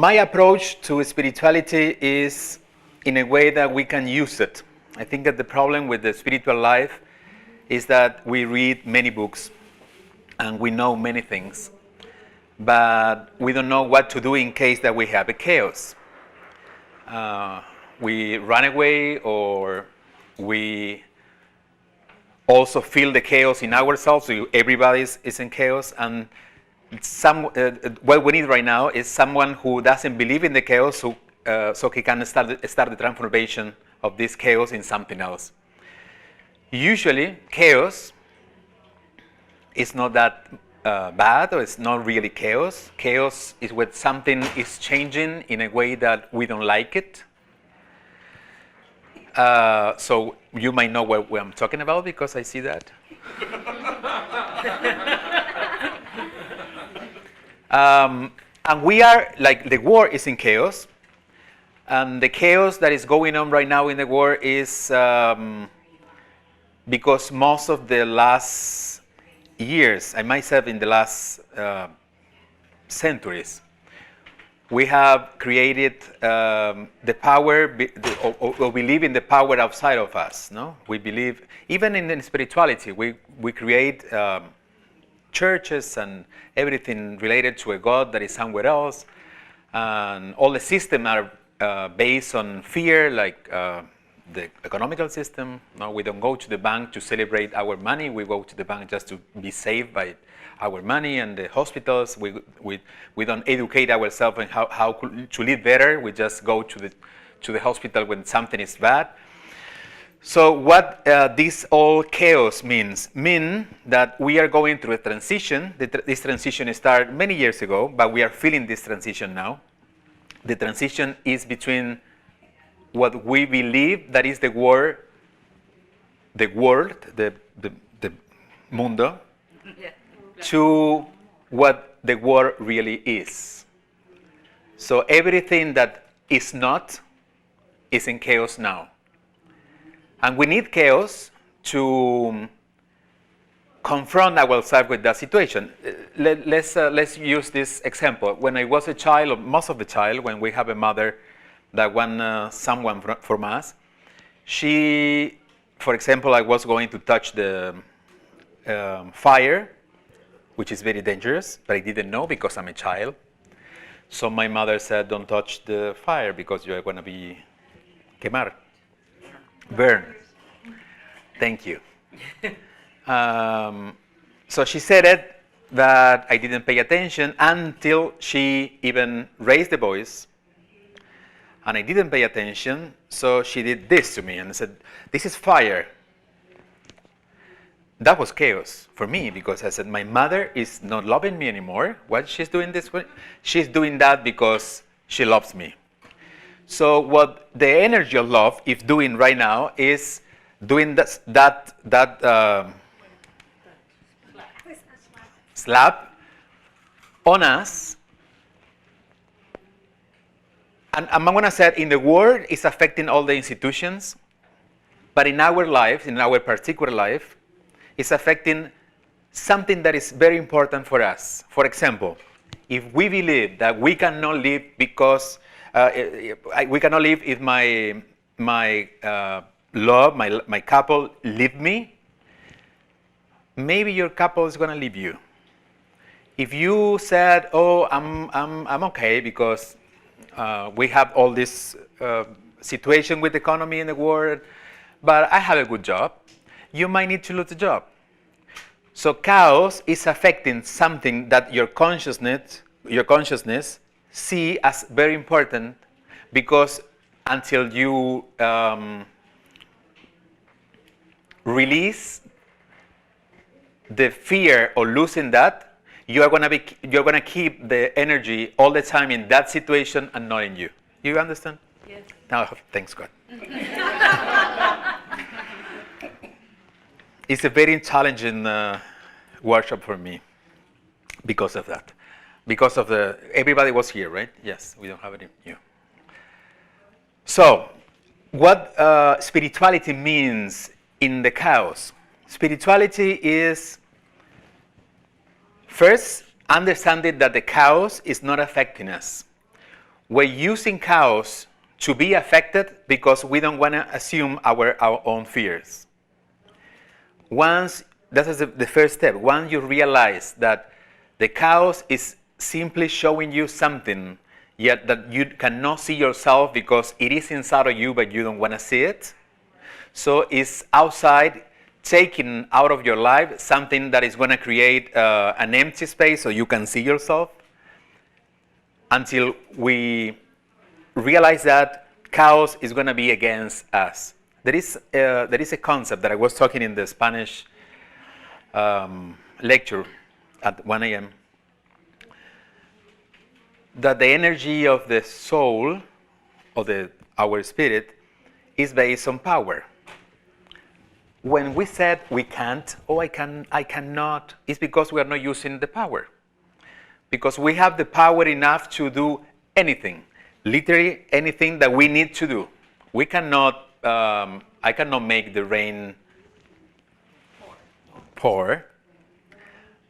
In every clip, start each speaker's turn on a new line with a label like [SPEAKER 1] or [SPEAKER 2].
[SPEAKER 1] my approach to spirituality is in a way that we can use it. I think that the problem with the spiritual life is that we read many books and we know many things, but we don't know what to do in case that we have a chaos. We run away, or we also feel the chaos in ourselves. So everybody is in chaos, and what we need right now is someone who doesn't believe in the chaos, so he can start the transformation of this chaos in something else. Usually, chaos is not that bad, or it's not really chaos. Chaos is when something is changing in a way that we don't like it. So you might know what I'm talking about because I see that. And we are, like, the world is in chaos. And the chaos that is going on right now in the world is because most of the last years, I might say in the last centuries, we have created the power, or we believe in the power outside of us. No, we believe even in spirituality. We create churches and everything related to a God that is somewhere else, and all the systems are based on fear, like the economical system. No, we don't go to the bank to celebrate our money. We go to the bank just to be saved by our money. And the hospitals, we don't educate ourselves on how to live better. We just go to the hospital when something is bad. So what this all chaos means that we are going through a transition. This transition started many years ago, but we are feeling this transition now. The transition is between what we believe that is the world, the mundo, to what the world really is. So everything that is not is in chaos now. And we need chaos to confront ourselves with that situation. Let's use this example. When I was a child, or most of the child, when we have a mother that wants someone from us, she, for example, I was going to touch the fire, which is very dangerous, but I didn't know because I'm a child. So my mother said, don't touch the fire because you're going to be quemar, burn. Thank you. So she said it, that I didn't pay attention until she even raised the voice. And I didn't pay attention, so she did this to me and said, this is fire. That was chaos for me, because I said, my mother is not loving me anymore. What she's doing this way? She's doing that because she loves me. So what the energy of love is doing right now is doing that slap on us. And I'm going to say in the world, it's affecting all the institutions, but in our life, in our particular life, it's affecting something that is very important for us. For example, if we believe that we cannot live because we cannot live if my love, my couple leave me, maybe your couple is going to leave you. If you said, "Oh, I'm okay because we have all this situation with the economy in the world, but I have a good job," you might need to lose the job. So chaos is affecting something that your consciousness see as very important, because until you release the fear of losing that, you're gonna keep the energy all the time in that situation and not in you. You understand? Yes. Now, thanks God. It's a very challenging workshop for me because of that. Because of everybody was here, right? Yes, we don't have any new. So, what spirituality means in the chaos? Spirituality is first understanding that the chaos is not affecting us. we're using chaos to be affected because we don't want to assume our own fears. Once, that is the first step. Once you realize that the chaos is simply showing you something, yet that you cannot see yourself because it is inside of you, but you don't want to see it. So it's outside, taking out of your life something that is going to create an empty space so you can see yourself. Until we realize that chaos is going to be against us. There is a concept that I was talking in the Spanish lecture at 1 a.m. that the energy of the soul, of our spirit, is based on power. When we said we can't, I cannot, it's because we are not using the power. Because we have the power enough to do anything, literally anything that we need to do. We cannot, I cannot make the rain pour,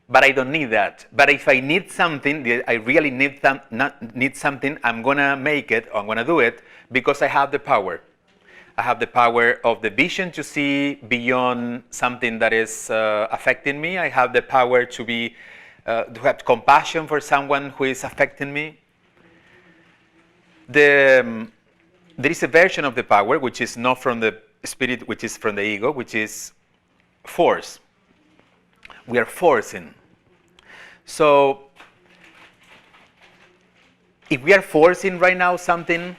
[SPEAKER 1] but I don't need that. But if I need something, I really need something, I'm gonna make it, or I'm gonna do it, because I have the power. I have the power of the vision to see beyond something that is affecting me. I have the power to have compassion for someone who is affecting me. There is a version of the power which is not from the spirit, which is from the ego, which is force. We are forcing. So if we are forcing right now something,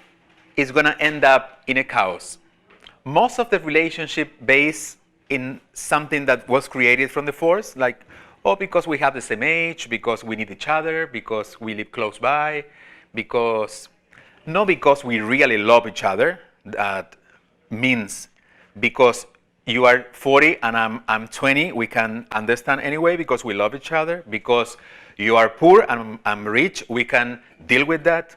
[SPEAKER 1] it's going to end up in a chaos. Most of the relationship based in something that was created from the force, like, because we have the same age, because we need each other, because we live close by, not because we really love each other. That means because you are 40 and I'm 20, we can understand anyway because we love each other. Because you are poor and I'm rich, we can deal with that.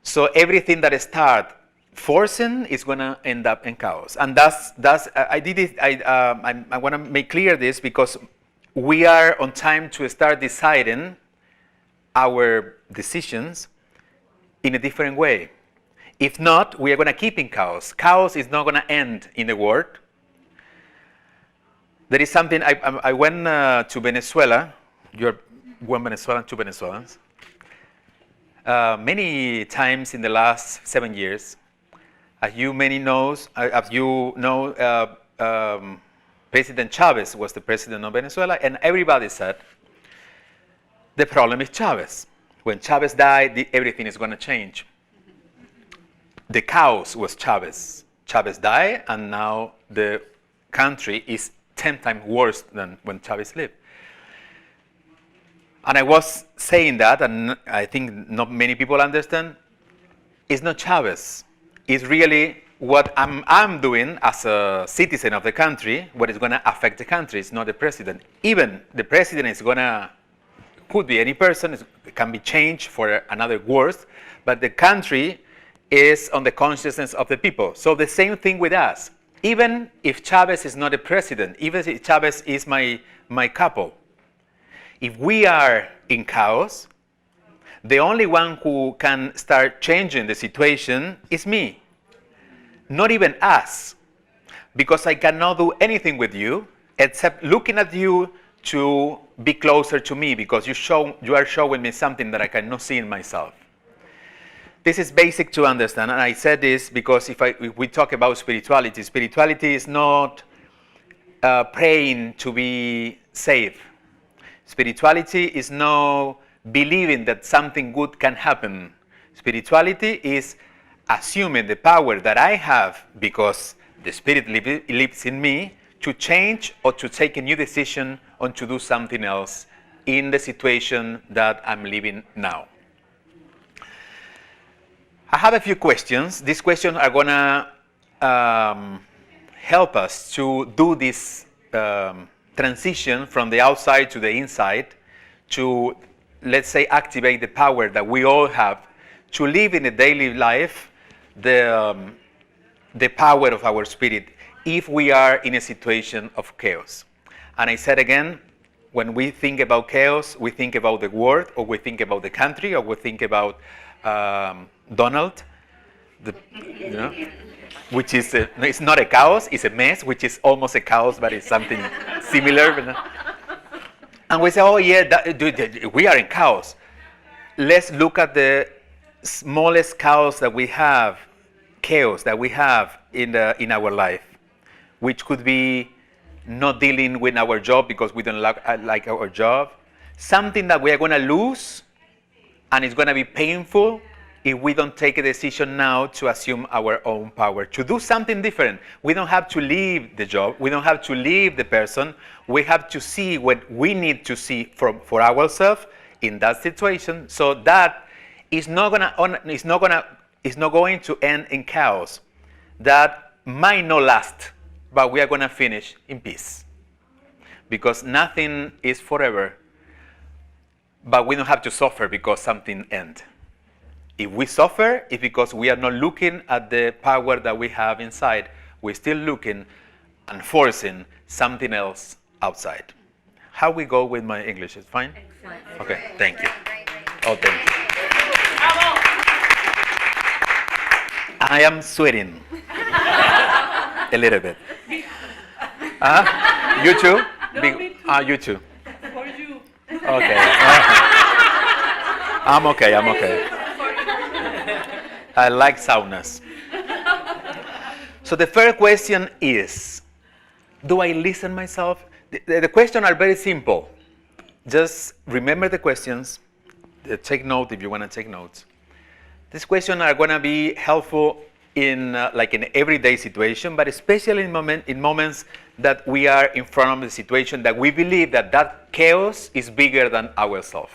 [SPEAKER 1] So everything that starts forcing is going to end up in chaos. And that's I did it. I want to make clear this because we are on time to start deciding our decisions in a different way. If not, we are going to keep in chaos. Chaos is not going to end in the world. There is something, I went to Venezuela. You're one Venezuelan, two Venezuelans. Many times in the last 7 years. As you know, President Chavez was the president of Venezuela, and everybody said, the problem is Chavez. When Chavez died, everything is going to change. The chaos was Chavez. Chavez died, and now the country is 10 times worse than when Chavez lived. And I was saying that, and I think not many people understand, it's not Chavez. It's really what I'm doing as a citizen of the country, what is going to affect the country. It's not the president. Even the president is going to, could be any person, it can be changed for another worse, but the country is on the consciousness of the people. So the same thing with us. Even if Chavez is not the president, even if Chavez is my couple, if we are in chaos, the only one who can start changing the situation is me. Not even us. Because I cannot do anything with you except looking at you to be closer to me, because you are showing me something that I cannot see in myself. This is basic to understand, and I said this because if we talk about spirituality is not praying to be saved. Spirituality is no believing that something good can happen. Spirituality is assuming the power that I have because the Spirit lives in me to change or to take a new decision or to do something else in the situation that I'm living now. I have a few questions. These questions are going to help us to do this transition from the outside to the inside, to, let's say, activate the power that we all have to live in a daily life the power of our spirit if we are in a situation of chaos. And I said again, when we think about chaos, we think about the world, or we think about the country, or we think about Donald, you know, which is no, it's not a chaos, it's a mess, which is almost a chaos, but it's something similar. But and we say, oh yeah, we are in chaos. Let's look at the smallest chaos that we have in our life, which could be not dealing with our job because we don't like our job, something that we are going to lose, and it's going to be painful if we don't take a decision now to assume our own power, to do something different. We don't have to leave the job. We don't have to leave the person. We have to see what we need to see for ourselves in that situation, so that it's not going to end in chaos. That might not last, but we are going to finish in peace. Because nothing is forever, but we don't have to suffer because something ends. If we suffer, it's because we are not looking at the power that we have inside. We're still looking and forcing something else outside. How we go with my English? Is fine? Excellent. Okay, thank you. Oh, thank you. I am sweating a little bit. You too? You too.
[SPEAKER 2] For you.
[SPEAKER 1] Okay. I'm okay. I like saunas. So the first question is, do I listen myself? The questions are very simple. Just remember the questions. Take note if you want to take notes. These questions are going to be helpful in everyday situation, but especially in moments that we are in front of the situation that we believe that chaos is bigger than ourselves.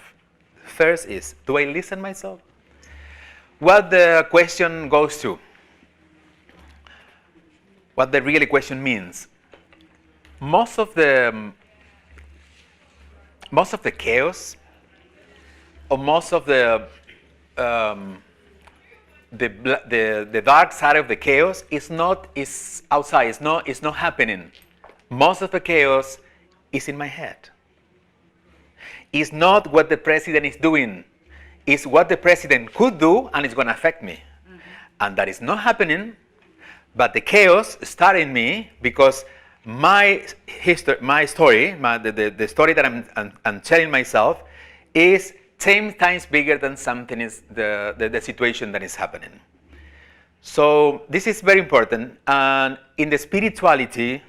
[SPEAKER 1] First is, do I listen myself? What the question goes to, what the really question means. Most of the chaos, or most of the dark side of the chaos is outside. It's not happening. Most of the chaos is in my head. It's not what the president is doing. It's what the president could do, and it's going to affect me. Mm-hmm. And that is not happening. But the chaos started in me because my story, the story that I'm telling myself, is 10 times bigger than something is the situation that is happening. So this is very important. And in the spirituality,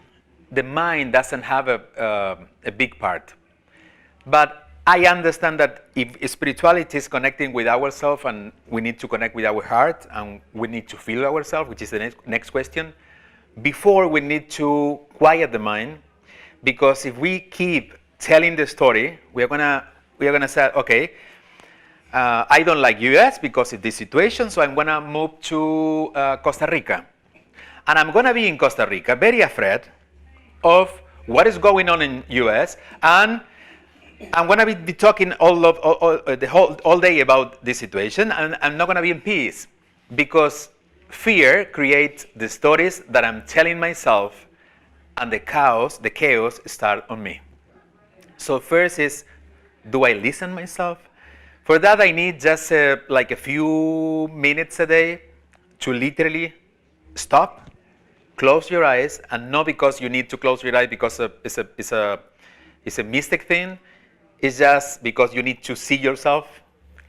[SPEAKER 1] the mind doesn't have a big part. But I understand that if spirituality is connecting with ourselves, and we need to connect with our heart, and we need to feel ourselves, which is the next question, before we need to quiet the mind, because if we keep telling the story, we are gonna say, okay, I don't like US because of this situation, so I'm gonna move to Costa Rica, and I'm gonna be in Costa Rica very afraid of what is going on in US, and I'm gonna be talking all day about this situation, and I'm not gonna be in peace because fear creates the stories that I'm telling myself, and the chaos start on me. So first is, do I listen myself? For that, I need just like a few minutes a day to literally stop, close your eyes, and not because you need to close your eyes because it's a mystic thing. It's just because you need to see yourself,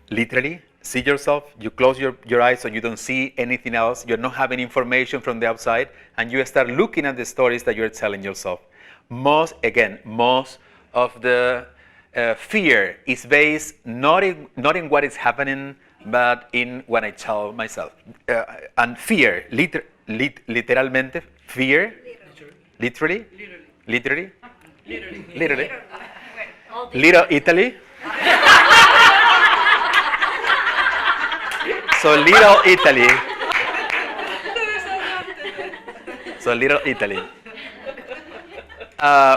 [SPEAKER 1] literally see yourself. You close your eyes so you don't see anything else. You're not having information from the outside, and you start looking at the stories that you're telling yourself. Most of the fear is based not in what is happening, but in what I tell myself. And fear, literalmente, fear, literally. Little Italy. So little Italy. So little Italy.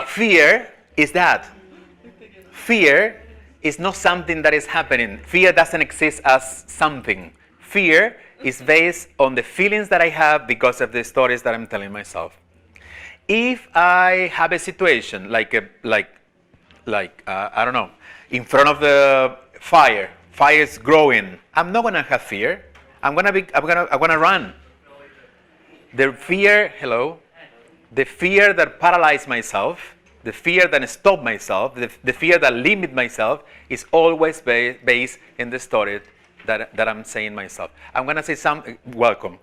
[SPEAKER 1] Fear is that. Fear is not something that is happening. Fear doesn't exist as something. Fear is based on the feelings that I have because of the stories that I'm telling myself. If I have a situation like I don't know, in front of the fire, fire is growing. I'm not gonna have fear. I'm gonna run. The fear that paralyzes myself, the fear that stops myself, the fear that limits myself is always based in the story that I'm saying myself. I'm going to say something. Welcome.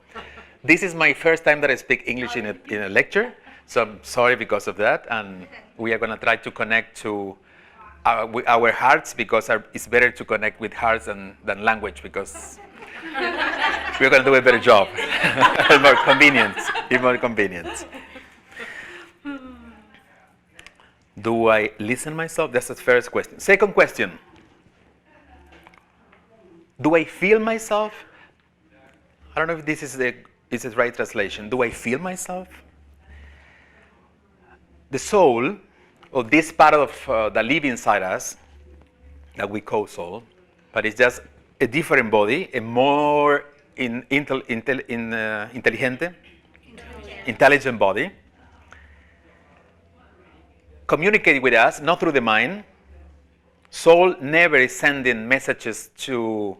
[SPEAKER 1] This is my first time that I speak English in a lecture, so I'm sorry because of that. And we are going to try to connect to our hearts, because it's better to connect with hearts than language, because we're going to do a better job. It's more convenient. It's more convenient. Do I listen myself? That's the first question. Second question. Do I feel myself? I don't know if this is the right translation. Do I feel myself? The soul, or this part of that lives inside us, that we call soul, but it's just a different body, a more intelligent body, communicate with us, not through the mind. Soul never is sending messages to.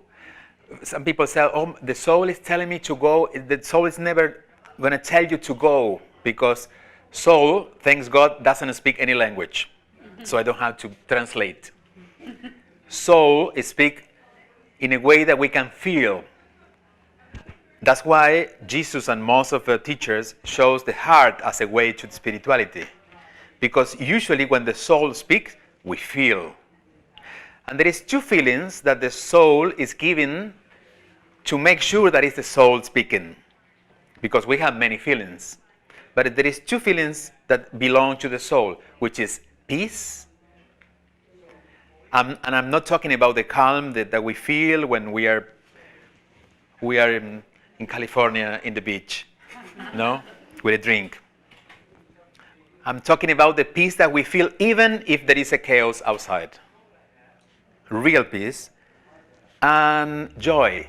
[SPEAKER 1] Some people say, oh, the soul is telling me to go. The soul is never going to tell you to go, because soul, thanks God, doesn't speak any language. So I don't have to translate. Soul speaks in a way that we can feel. That's why Jesus and most of the teachers shows the heart as a way to spirituality. Because usually when the soul speaks, we feel. And there is two feelings that the soul is giving to make sure that it's the soul speaking. Because we have many feelings. But there is two feelings that belong to the soul, which is peace. And I'm not talking about the calm that we feel when we are in California in the beach, no, with a drink. I'm talking about the peace that we feel even if there is a chaos outside. Real peace and joy.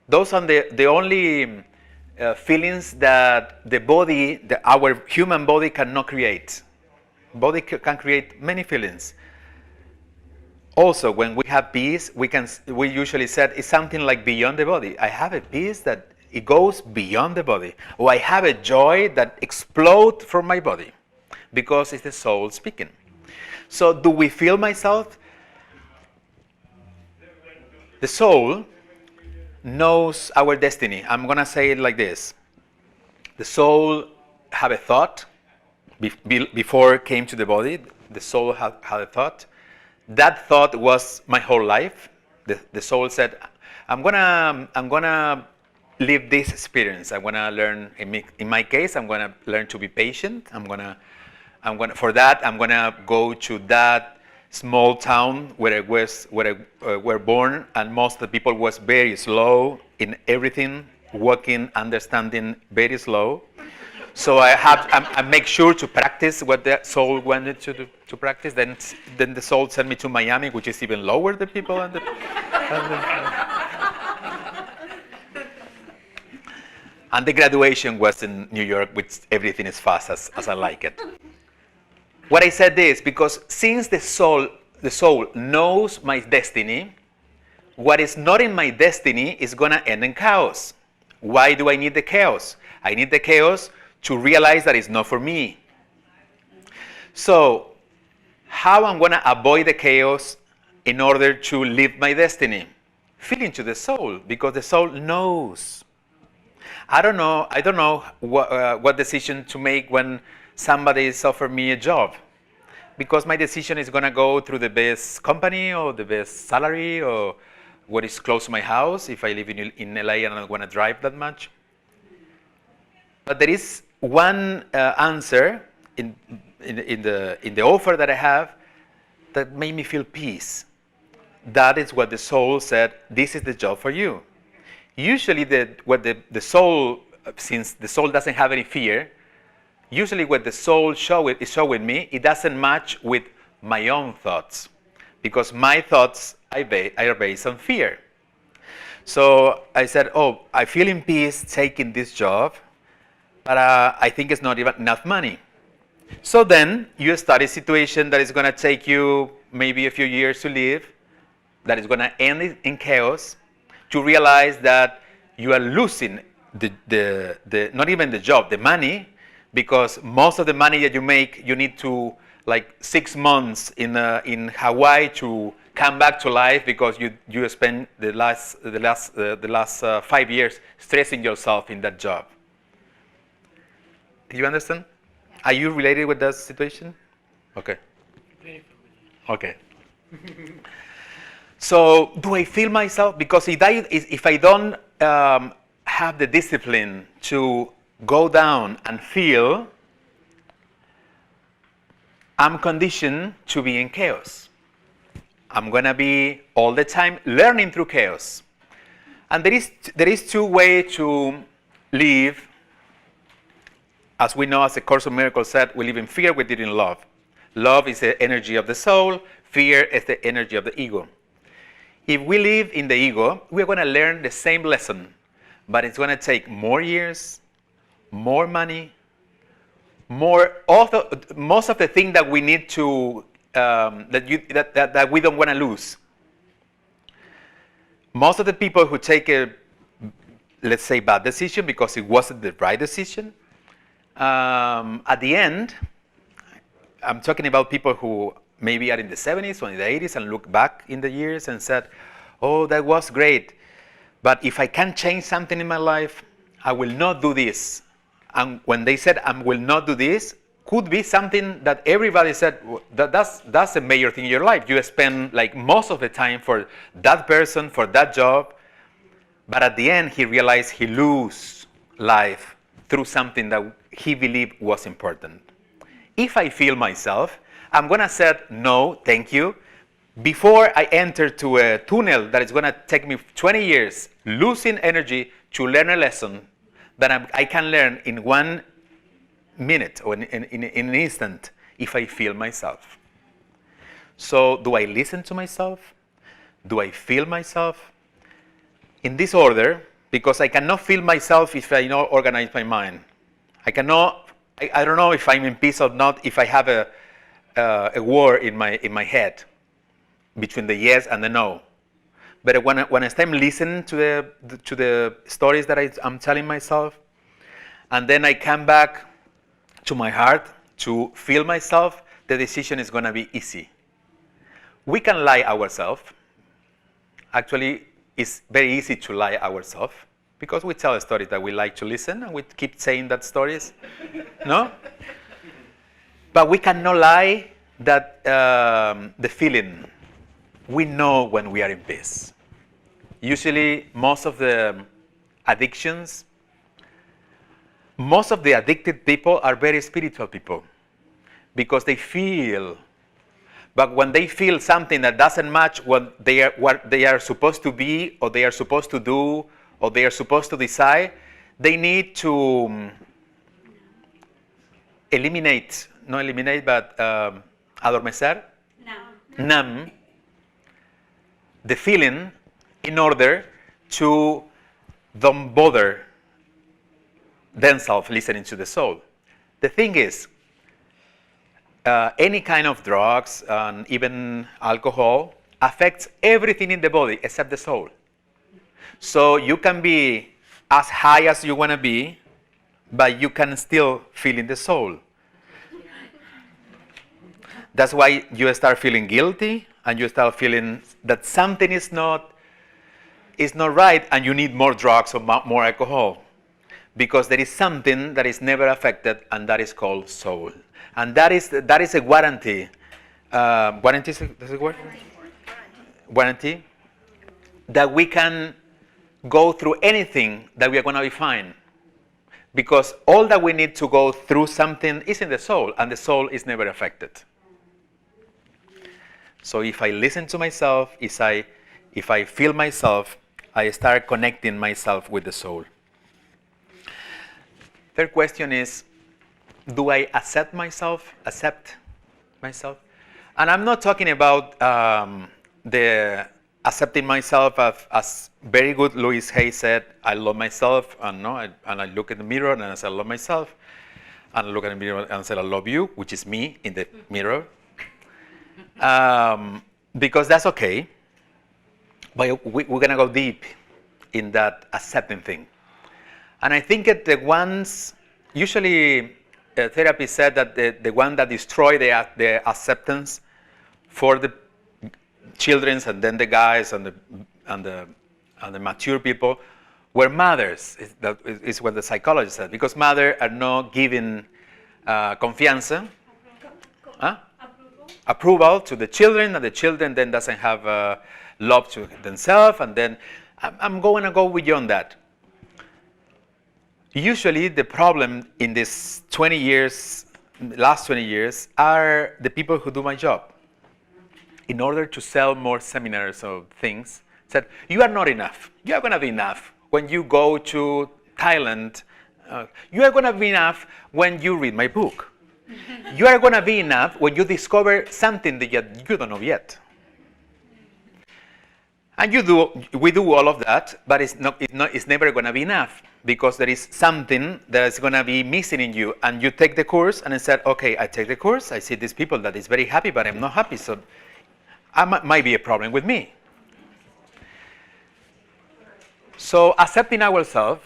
[SPEAKER 1] Those are the only feelings that the body, our human body cannot create. Body can create many feelings. Also, when we have peace, we usually say it's something like beyond the body. I have a peace that it goes beyond the body. Or I have a joy that explodes from my body, because it's the soul speaking. So do we feel myself? The soul knows our destiny. I'm going to say it like this. The soul had a thought before it came to the body. The soul had a thought. That thought was my whole life. The soul said, I'm gonna live this experience. I want to learn. In my case, I'm going to learn to be patient. For that, I'm going to go to that small town where I were born, and most of the people was very slow in everything, walking, understanding, very slow. So I make sure to practice what the soul wanted to practice. Then the soul sent me to Miami, which is even lower than people. And the graduation was in New York, which everything is fast as I like it. What I said is because since the soul knows my destiny, what is not in my destiny is going to end in chaos. Why do I need the chaos? I need the chaos to realize that it's not for me. So, how I'm going to avoid the chaos in order to live my destiny? Feeling to the soul, because the soul knows. I don't know what decision to make when somebody is offering me a job, because my decision is going to go through the best company or the best salary or what is close to my house. If I live in LA and I don't want to drive that much. But there is one answer in the offer that I have that made me feel peace. That is what the soul said, this is the job for you. Usually the soul, since the soul doesn't have any fear, usually what the soul is showing me, it doesn't match with my own thoughts. Because my thoughts are based on fear. So I said, I feel in peace taking this job, but I think it's not even enough money. So then you start a situation that is going to take you maybe a few years to live, that is going to end in chaos, to realize that you are losing the not even the job, the money, because most of the money that you make, you need to like 6 months in Hawaii to come back to life, because you spend the last 5 years stressing yourself in that job. Do you understand? Are you related with that situation? Okay. Okay. So do I feel myself? Because if I don't have the discipline to go down and feel, I'm conditioned to be in chaos. I'm going to be all the time learning through chaos. And there is two ways to live. As we know, as the Course of Miracles said, we live in fear, we live in love. Love is the energy of the soul. Fear is the energy of the ego. If we live in the ego, we're going to learn the same lesson, but it's going to take more years, more money, most of the things that we need to that we don't want to lose. Most of the people who take a, let's say, bad decision because it wasn't the right decision, at the end, I'm talking about people who maybe are in the 70s or in the 80s and look back in the years and said, oh, that was great, but if I can change something in my life, I will not do this. And when they said, I will not do this, could be something that everybody said, that's a major thing in your life. You spend like most of the time for that person, for that job, but at the end he realized he lose life through something that he believed was important. If I feel myself, I'm going to say no, thank you. Before I enter to a tunnel that is going to take me 20 years, losing energy to learn a lesson that I can learn in 1 minute or in an instant if I feel myself. So do I listen to myself? Do I feel myself? In this order, because I cannot feel myself if I don't organize my mind. I don't know if I'm in peace or not if I have a war in my head between the yes and the no. But when I start listening to the stories that I'm telling myself, and then I come back to my heart to feel myself, the decision is going to be easy. We can lie ourselves. Actually, it's very easy to lie ourselves because we tell stories that we like to listen and we keep saying that stories. No? But we cannot lie that the feeling. We know when we are in peace. Usually, most of the addictions, most of the addicted people are very spiritual people because they feel. But when they feel something that doesn't match what they are supposed to be, or they are supposed to do, or they are supposed to decide, they need to adormecer, numb the feeling in order to don't bother themselves listening to the soul. The thing is, any kind of drugs and even alcohol affects everything in the body except the soul. So you can be as high as you want to be, but you can still feel in the soul. That's why you start feeling guilty and you start feeling that something is not right and you need more drugs or more alcohol. Because there is something that is never affected, and that is called soul. And that is a guarantee. Guarantee is the word? Guarantee that we can go through anything, that we are going to be fine. Because all that we need to go through something is in the soul, and the soul is never affected. So if I listen to myself, if I feel myself, I start connecting myself with the soul. Third question is, do I accept myself? And I'm not talking about the accepting myself as very good Louis Hay said, I love myself, and I look in the mirror and I say I love myself, and I look in the mirror and I say I love you, which is me in the mirror. Because that's okay. But we're going to go deep in that accepting thing. And I think that the ones, usually therapy said that the one that destroy the acceptance for the children and then the guys and the mature people were mothers, is what the psychologist said, because mothers are not giving confianza, approval to the children, and the children then doesn't have love to themselves, and then I'm going to go beyond that. Usually the problem in this 20 years, last 20 years, are the people who do my job. In order to sell more seminars or things, said, you are not enough. You are going to be enough when you go to Thailand. You are going to be enough when you read my book. You are going to be enough when you discover something that you don't know yet. And we do all of that, but it's never going to be enough, because there is something that is going to be missing in you. And you take the course and said, okay, I take the course. I see these people that is very happy, but I'm not happy. So might be a problem with me. So accepting ourselves,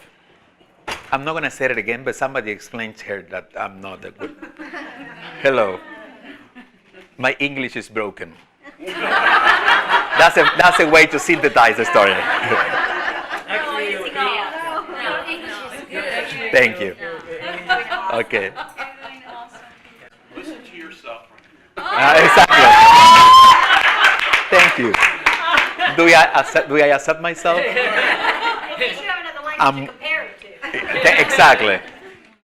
[SPEAKER 1] I'm not going to say it again, but somebody explained here that I'm not that good. Hello. My English is broken. That's a way to synthesize the story. Thank you. Okay.
[SPEAKER 2] Listen to yourself.
[SPEAKER 1] Exactly. Thank you. Do I accept myself?
[SPEAKER 3] You should have another language to compare it to.
[SPEAKER 1] Exactly.